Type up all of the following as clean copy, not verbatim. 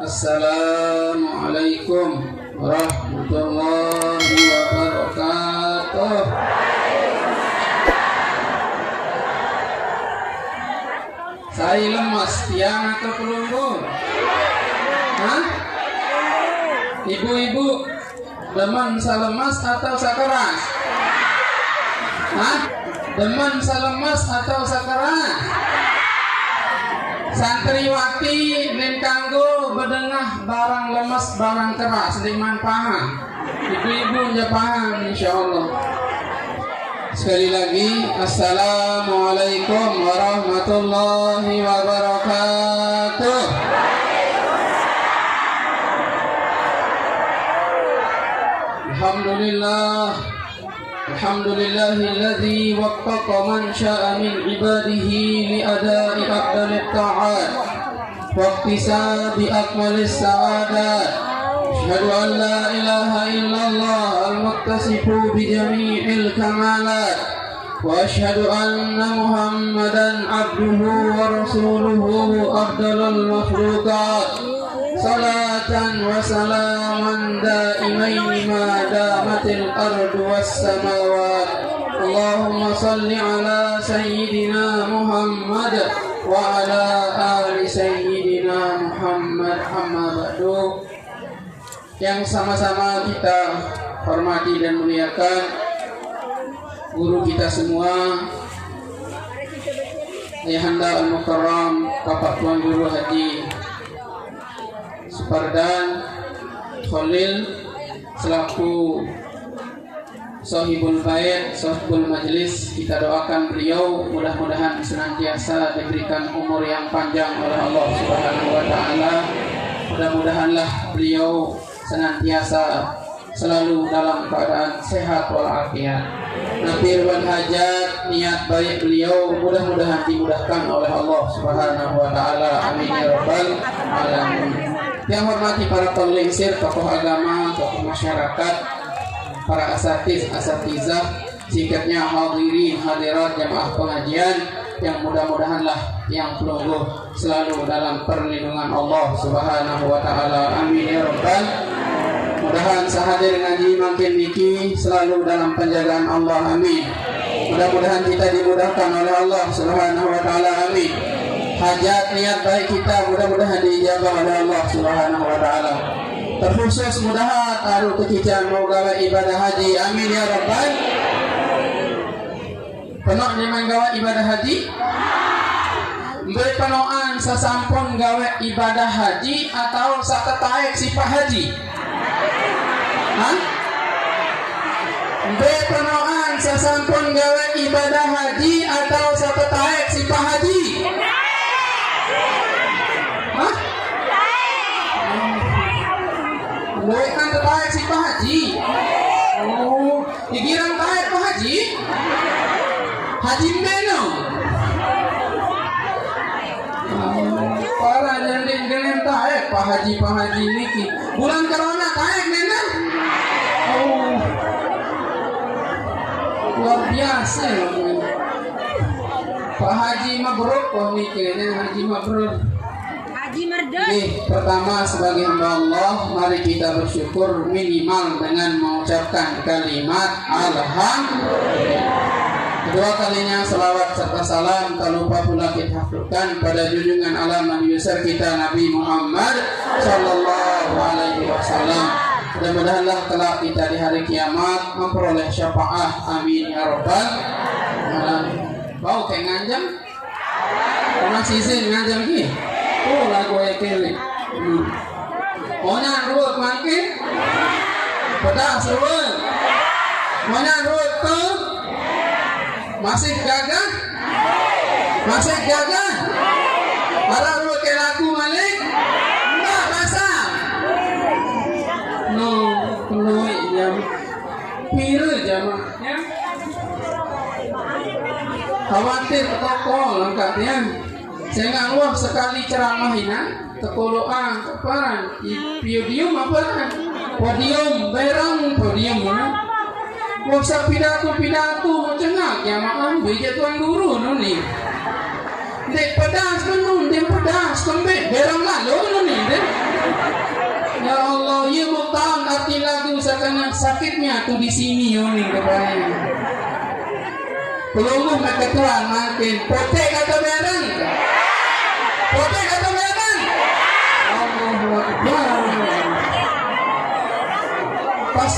Assalamualaikum warahmatullahi wabarakatuh. Saya lemas tiang atau pelunggur? Hah? Ibu-ibu demen salemas atau sakeras? Hah? Demen salemas atau sakeras? Santriwati nin kanggo bedengah barang lemes barang keras liman paham. Ibu-ibu nja paham insyaallah. Sekali lagi assalamualaikum warahmatullahi wabarakatuh. Alhamdulillahilladzi waffaqa man syaa min ibadihi li ada'i afdalit ta'at wa iktisabi akmalis sa'adat. Asyhadu an la ilaha illallah al-muttasifu bi jami'il kamalat wa asyhadu anna Muhammadan abduhu wa rasuluhu afdalul makhluqat. Salatan wa salaman daimain ma damatil ardu was samawat. Allahumma salli ala sayyidina Muhammad wa ala ali sayyidina Muhammad. Amma ba'du. Yang sama-sama kita hormati dan muliakan guru kita semua, Ayahanda Al-Mukarram Bapak Tuan Guru Haji Supardan Khalil selaku Sohibul Bait, Sohibul Majlis, kita doakan beliau mudah-mudahan senantiasa diberikan umur yang panjang oleh Allah Subhanahu wa taala. Mudah-mudahanlah beliau senantiasa selalu dalam keadaan sehat walafiat. Nafir wal hajat, niat baik beliau mudah-mudahan dimudahkan oleh Allah Subhanahu wa taala. Amin ya rabbal alamin. Yang hormati para penglingsir, tokoh agama, tokoh masyarakat, para asatizah, sikapnya hadirin hadirat jamaah pengajian, yang mudah-mudahanlah yang pelungguh selalu dalam perlindungan Allah Subhanahu wa taala. Amin ya rabbal. Mudahan sahadir ngaji makin niki selalu dalam penjagaan Allah. Amin. Mudah-mudahan kita dimudahkan oleh Allah Subhanahu wa taala. Amin. Hajat niat baik kita mudah-mudahan diijabah oleh Allah Subhanahu wa taala. Terkhusus mudahan aru kekican mau gawe ibadah haji. Amin ya rabbal. Penuh nyaman gawe ibadah haji? Mbak penoan sasampun gawe ibadah haji atau saketaek sifah haji? Hah? Mbak penoan sasampun gawe ibadah haji atau saketaek sifah haji? Hah? Mbak kan ketaek sifah haji? Oh, dikira taek pak haji? Haji Beno. Para jangan taek pak haji niki. Bulan corona taek nena. Oh, luar biasa. Pak Haji mabrur kok niki, Haji mabrur. Haji merdek. Pertama sebagai hamba Allah, mari kita bersyukur minimal dengan mengucapkan kalimat alhamdulillah. Kedua kalinya selawat serta salam tak lupa pula kita hafalkan pada junjungan alam Nabi besar kita Nabi Muhammad sallallahu alaihi wasallam. Mudah-mudahanlah kelak kita di hari kiamat memperoleh syafaat. Amin ya rabbal alamin. Bau kayak nganjam? Orang sisi nganjam ni? Oh lagu yang kiri. Mana ruwet makin? Pedas ruwet. Mana ruwet tu? Masih gagah? Masih gagah? Para ruwet ke lagu malik? Enggak basah. No, penuh jam. Pira jamaknya? Khawatir toko lengkapnya. Saya ngaluh sekali ceramahinan tekoloan keparan podium apa kan? Podium berang podium mana? Masa pidato macam ya makan bija tuan guru nuni. Dek pedas menun, dek pedas kembali berang lalu nuni dek. Ya Allah, ya mau tahu arti lagu sakana sakitnya tuh di sini yoni kebayang. Pelungguh ketuan makin potek atau berang? Potek atau berang? Allahu Akbar. Pas.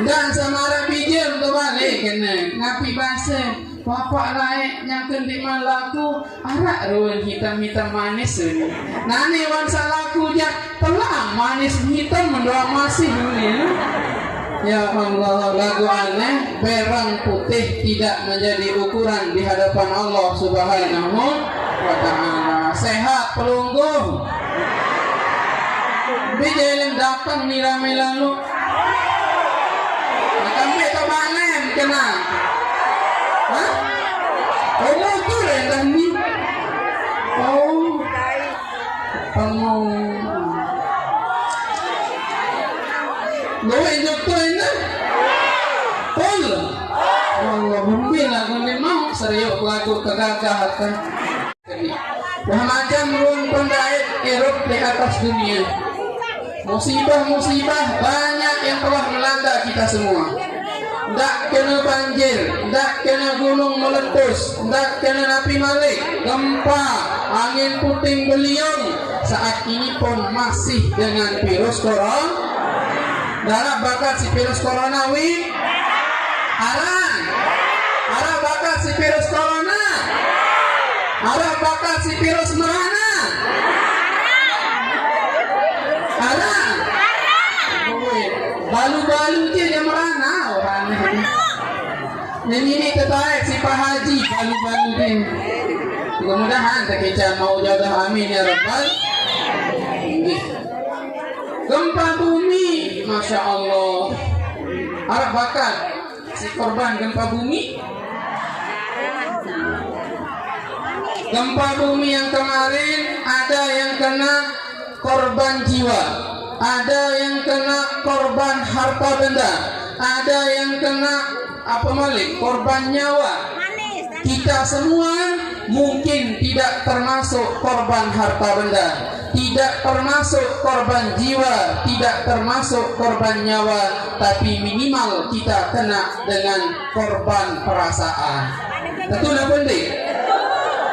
Dan sama bijil tu balik kena ngapi bahasa bapak lain yang kendiman laku arak ruan hitam-hitam manis ni. Nani wansa laku je telah manis hitam mendoa masih ni. Ya Allah, lagu aneh berang putih tidak menjadi ukuran di hadapan Allah Subhanahu wa Ta'ala. Sehat pelungguh. Bijil datang ni ramai lalu. Kami tak balen kena. Hah? Oh, tu dah ni. Oh. Kamu. Loe jokto ini. Pol. Allah mungkinlah kau ni mau serius lagu kegagalan. Macam ruang pendait Eropa di atas dunia. Musibah-musibah banyak yang telah melanda kita semua. Tak kena banjir, tak kena gunung meletus, tak kena api malik, gempa, angin puting beliung. Saat ini pun masih dengan virus corona. Darah bakat si virus corona wi. Arah bakat si virus corona. Arah bakat si virus mana? Balu-balu je yang merana orang ni. Ini tertarik si Pak Haji balu-balu ni. Mudah-mudahan tak kecam mau jaga amin ya Rabbal. Gempa bumi, Masya Allah. Harap bakat si korban gempa bumi. Gempa bumi yang kemarin ada yang kena korban jiwa, ada yang kena korban harta benda, ada yang kena korban nyawa. Kita semua mungkin tidak termasuk korban harta benda, tidak termasuk korban jiwa, tidak termasuk korban nyawa, tapi minimal kita kena dengan korban perasaan. Betul tak penting?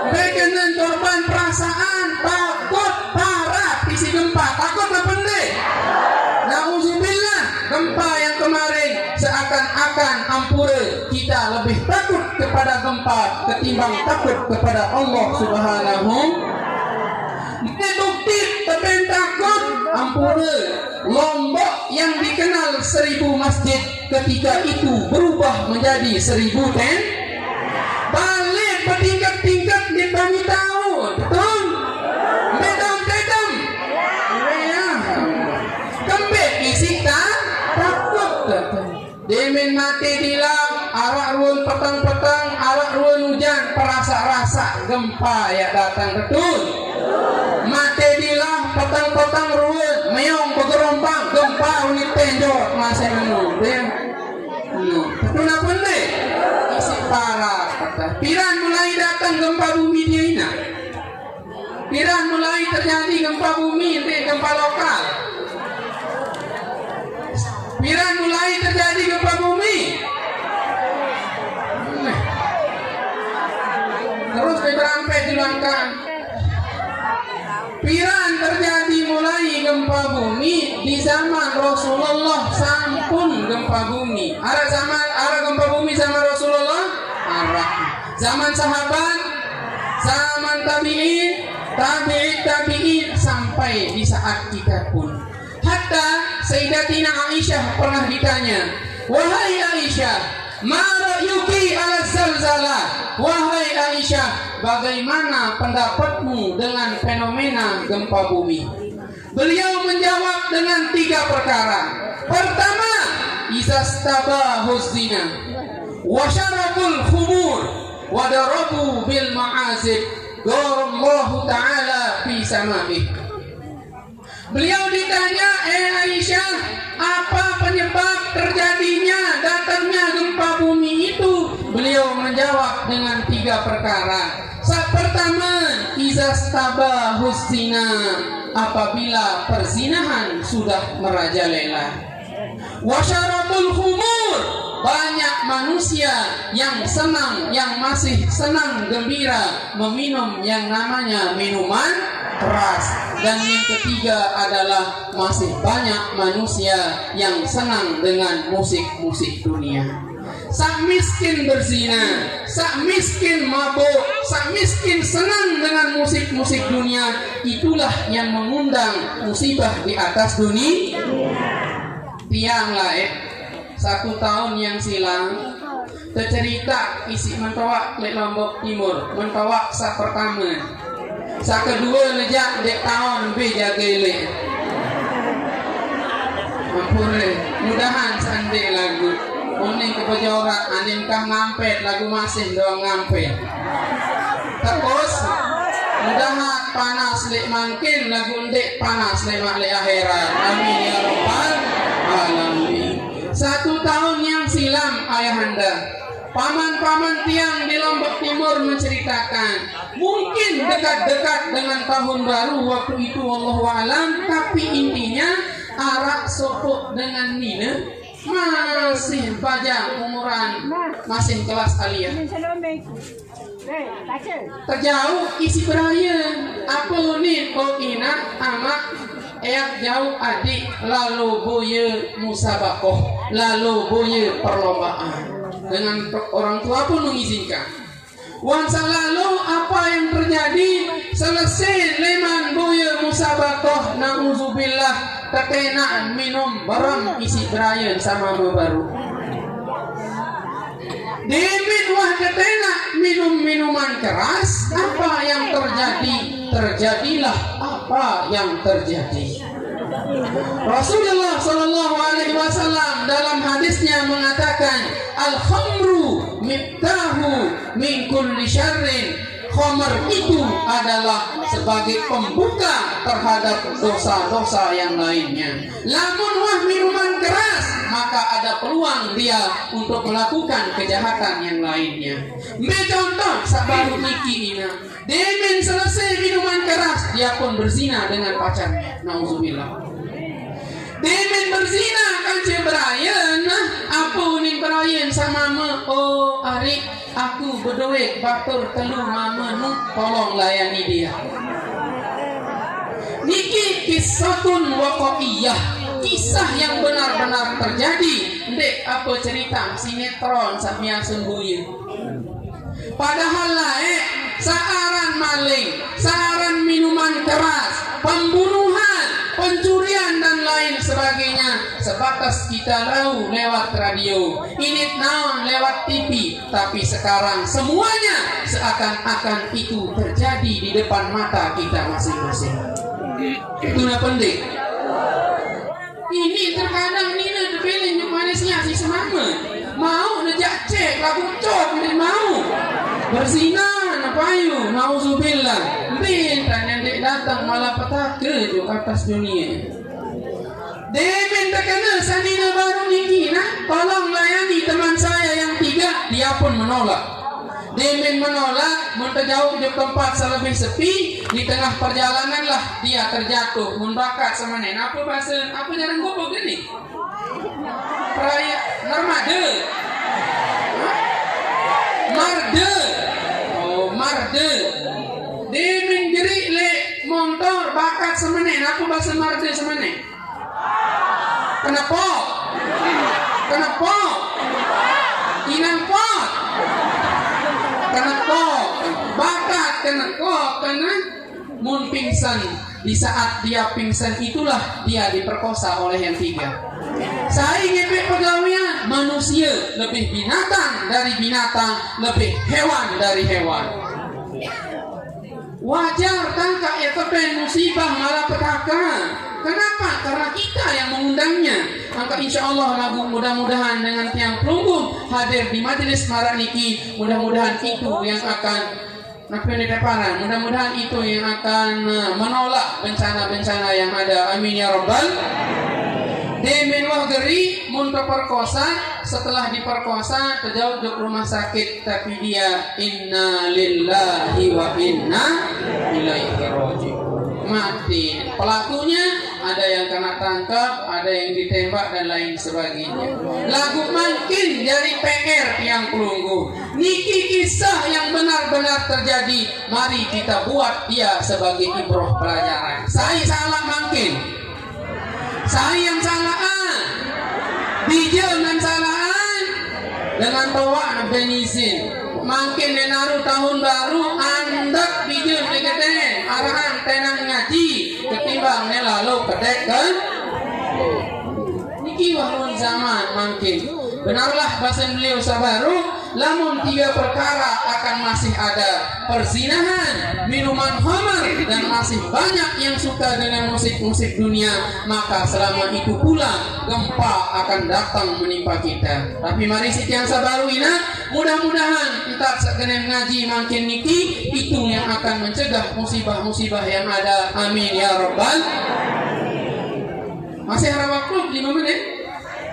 Dengan korban perasaan takut parah isi gempa, takut tak penting? Nauzubillah, gempa yang kemarin seakan-akan ampura. Kita lebih takut kepada gempa ketimbang takut kepada Allah Subhanahu. Bukti tapi takut ampura. Lombok yang dikenal 1000 masjid ketika itu berubah menjadi 1000 tent. Balik bertingkat-tingkat di kami tahu, betul? Bedam-bedam. Kembali isi takut. Demen mati dilam, arak ruan petang-petang, arak ruan hujan, perasa-rasa gempa ya datang betul. Mati dilam, petang-petang ruan, meong bergerombang, gempa unit penjor masih menung. Betul apa ni? Isi parah. Piran mulai datang gempa bumi dia ini. Piran mulai terjadi gempa bumi, gempa lokal. Piran mulai terjadi gempa bumi. Terus berampai dilangkan. Piran terjadi mulai gempa bumi di zaman Rasulullah sampun gempa bumi. Ada gempa bumi zaman Rasulullah. Zaman sahabat, zaman tabi'in, tabi'in sampai di saat kita pun. Hatta Sayyidatina Aisyah pernah ditanya, wahai Aisyah, ma ra'yuki ala zalzalah? Wahai Aisyah, bagaimana pendapatmu dengan fenomena gempa bumi? Beliau menjawab dengan 3 perkara. Pertama, izastabahuz zina wa syarabul khumur wa darabu bil ma'azib darallahu ta'ala fi sama'ih. Beliau ditanya, Aisyah, apa penyebab terjadinya datangnya gempa bumi itu? Beliau menjawab dengan 3 perkara. Pertama, izastaba husina, apabila perzinahan sudah merajalela. Wasyaratul khumur, banyak manusia yang senang, yang masih senang gembira meminum yang namanya minuman keras. Dan yang ketiga adalah masih banyak manusia yang senang dengan musik-musik dunia. Sak miskin berzina, sak miskin mabuk, sak miskin senang dengan musik-musik dunia. Itulah yang mengundang musibah di atas dunia. Tiang lah 1 tahun yang silam tercerita isi mentawak di Lombok Timur, mentawak sa pertama, sa kedua lejak dek tahun beja gele. Ampure, mudahan sande lagu. Oning kepejorak aning kah ngampet lagu masih doang ngampet. Terus mudahan panas lek mangkin lagu ndek panas lek mak lek akhirat. Amin ya rabbal alamin. 1 tahun yang silam ayahanda, paman-paman tiang di Lombok Timur menceritakan, mungkin dekat-dekat dengan tahun baru waktu itu wallahu alam, tapi intinya arak sopok dengan Nina masih bajang umuran, masih kelas aliyah. Terjauh isi beraya apa nih kok ina amak eak jauh adik lalu boye musabakoh, lalu boye perlombaan dengan orang tua pun mengizinkan. Wansa lalu apa yang terjadi selesai leman boye musabakoh, na'udzubillah terkena minum barang isi beraya sama baru. Demin wah ketena minum minuman keras, apa yang terjadi? Terjadilah apa yang terjadi. Rasulullah Shallallahu Alaihi Wasallam dalam hadisnya mengatakan, al-khamru miftahu min kulli syarrin. Khamar itu adalah sebagai pembuka terhadap dosa-dosa yang lainnya. Lamun wah minuman keras, maka ada peluang dia untuk melakukan kejahatan yang lainnya. Contoh sabaru niki ina, demen selesai minuman keras, dia pun berzina dengan pacarnya. Nauzubillah. Demen berzina kan ceberayan, apa unin berayan sama me? Oh Ari, aku berdoa batur telu mama nu, tolong layani dia. Niki kisahun waqa'iyah, kisah yang benar-benar terjadi. Dek apa cerita sinetron samia sembuhin. Padahal searan maling, searan minuman keras, pembunuhan, pencurian dan lain sebagainya sebatas kita tahu lewat radio, ini naon lewat TV, tapi sekarang semuanya seakan-akan itu terjadi di depan mata kita masing-masing. Itu na penting. Ini terkadang Nina depilin yang manisnya si semama mau nejak cek lagu cok ini mau berzina napayu nauzubillah bin dan yang datang malah petaka di atas dunia. Demen terkena sanina baru nikina, tolong layani teman saya yang 3, dia pun menolak. Demen menolak, menterjauh di tempat selebih sepi, di tengah perjalanan lah dia terjatuh, membakat sama nen. Apa bahasa, apa jarang gopok gini? Peraya, narmade. Marde. Oh, marde. Demen jerik le motor bakat sama nen. Apa bahasa marde sama nen? Kenapa? Kenapa? Inangpot. Kenapa? Bakat kenapa? Karena mun pingsan. Di saat dia pingsan itulah dia diperkosa oleh yang 3. Saya ngepek pegawainya, manusia lebih binatang dari binatang, lebih hewan dari hewan. Wajar kan kak ya kepen musibah malapetaka. Kenapa? Karena kita yang mengundangnya. Maka insya Allah lagu mudah-mudahan dengan tiang pelunggung hadir di majelis maraniki, mudah-mudahan itu yang akan mudah-mudahan itu yang akan menolak bencana-bencana yang ada. Amin ya rabbal. Demen wah geri mun keperkosa, setelah diperkosa terjauh ke rumah sakit, tapi dia inna lillahi wa inna ilaihi raji'un, mati. Pelakunya ada yang kena tangkap, ada yang ditembak dan lain sebagainya. Lagu makin dari PR yang pelunggu. Niki kisah yang benar-benar terjadi. Mari kita buat dia sebagai ibroh pelajaran. Saya salah makin, saya yang salaan, bijak dan salaan dengan bawa benizin. Makin menaruh tahun baru, andak bijak negede, arahan tenang ngaji, ketimbang lalu kedek kan? Niki wahun zaman makin. Benarlah bahasa beliau sabaru, lamun 3 perkara akan masih ada: perzinahan, minuman khamar, dan masih banyak yang suka dengan musik-musik dunia. Maka selama itu pula gempa akan datang menimpa kita. Tapi mari sitiang sabaru ina, mudah-mudahan entar sekenem ngaji makin niki itu yang akan mencegah musibah-musibah yang ada. Amin ya rabbal. Masih ada waktu 5 menit?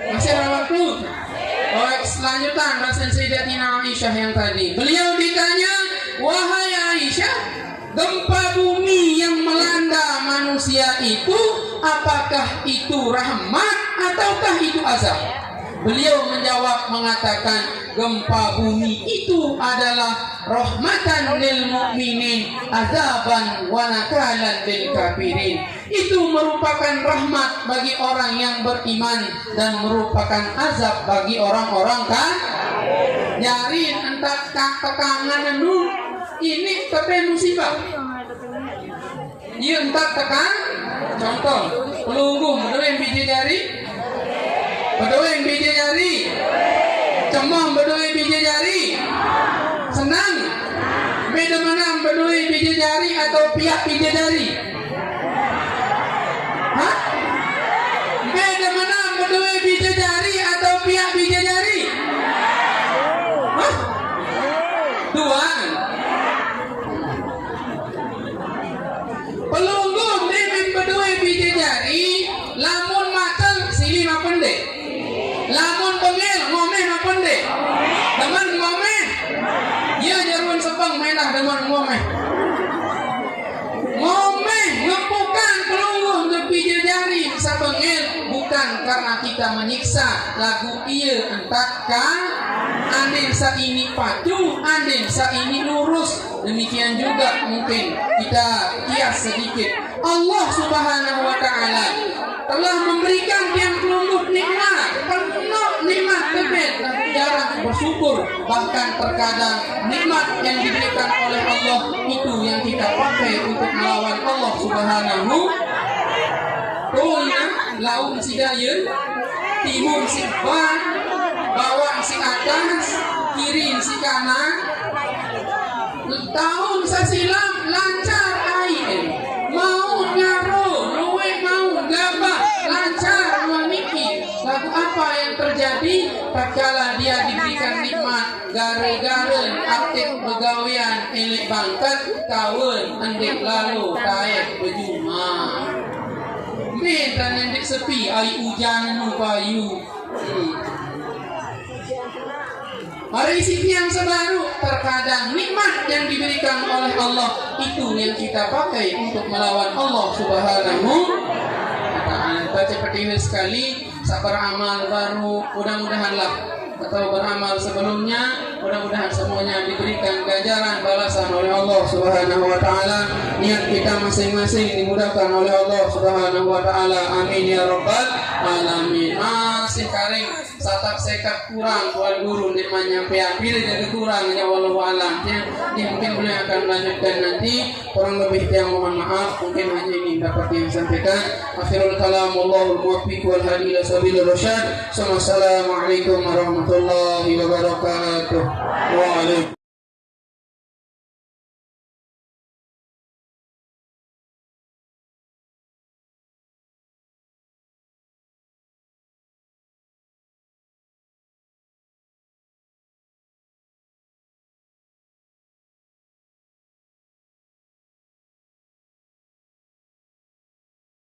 Masih ada waktu? Baik, selanjutan bahasa Sayyidatina Aisyah yang tadi. Beliau ditanya, wahai Aisyah, gempa bumi yang melanda manusia itu, apakah itu rahmat ataukah itu azab? Beliau menjawab mengatakan, gempa bumi itu adalah rahmatan lil mu'minin, azaban wa nakalan lil kafirin. Itu merupakan rahmat bagi orang yang beriman dan merupakan azab bagi orang-orang kafir. Nyari entak tekangan nu ini tapi musibah. Dia entak tekan. Contoh, pelunggu bedoeng biji jari. Bedoeng biji jari. Cemong bedoeng biji jari. Senang. Beda mana bedoeng biji jari atau pihak biji jari? Hah? Beda mana bedoeng biji jari atau pihak biji jari? Hah? Duaan. Pelunggu dengan bedoeng biji jari, lamun matang sili ma pendek. Lamun bengel ngomeh ma pendek. Demen ngomeh. Dia jarun sepang menah demen ngomeh. Ngomeh ngepukan pelungguh ngebiji jari sabengel bukan karena kita menyiksa lagu iya entakkan andin sa ini pacu, andin sa ini lurus. Demikian juga mungkin kita kias sedikit. Allah Subhanahu wa taala telah memberikan yang pelungguh nikmat, penuh nikmat tebet, tapi jarang bersyukur. Bahkan terkadang nikmat yang diberikan oleh Allah itu yang kita pakai untuk melawan Allah Subhanahu. Toya laun si dayun, timur si ban, bawang si atas, kiri si kanan. Tahun sasilam lancar air, mau nyaru, luwe mau gabah, lancar memikir. Lagu apa yang terjadi tatkala dia diberikan nikmat, gare-garen aktif begawian, elik bangkat kawin, andek lalu taek berjuma. Medan yang sepi, air hujan nupayu. Mari isi yang sebaru, terkadang nikmat yang diberikan oleh Allah itu yang kita pakai untuk melawan Allah Subhanahu wa taala. Seperti ini sekali, sabar amal baru, mudah-mudahanlah atau beramal sebelumnya, mudah-mudahan semuanya diberikan ganjaran balasan oleh Allah Subhanahu wa taala. Niat kita masing-masing dimudahkan oleh Allah Subhanahu wa taala. Amin ya rabbal alamin. Masih karing satak sekat kurang tuan guru di menyampaikan pilih jadi kurang ya wallahu alam. Ya mungkin beliau akan melanjutkan nanti. Kurang lebih yang mohon maaf, mungkin hanya ini dapat yang sampaikan. Akhirul kalam wallahul muwaffiq wal hadi ila sabilir rasyad. Assalamualaikum warahmatullahi wabarakatuh. Waalaikumsalam.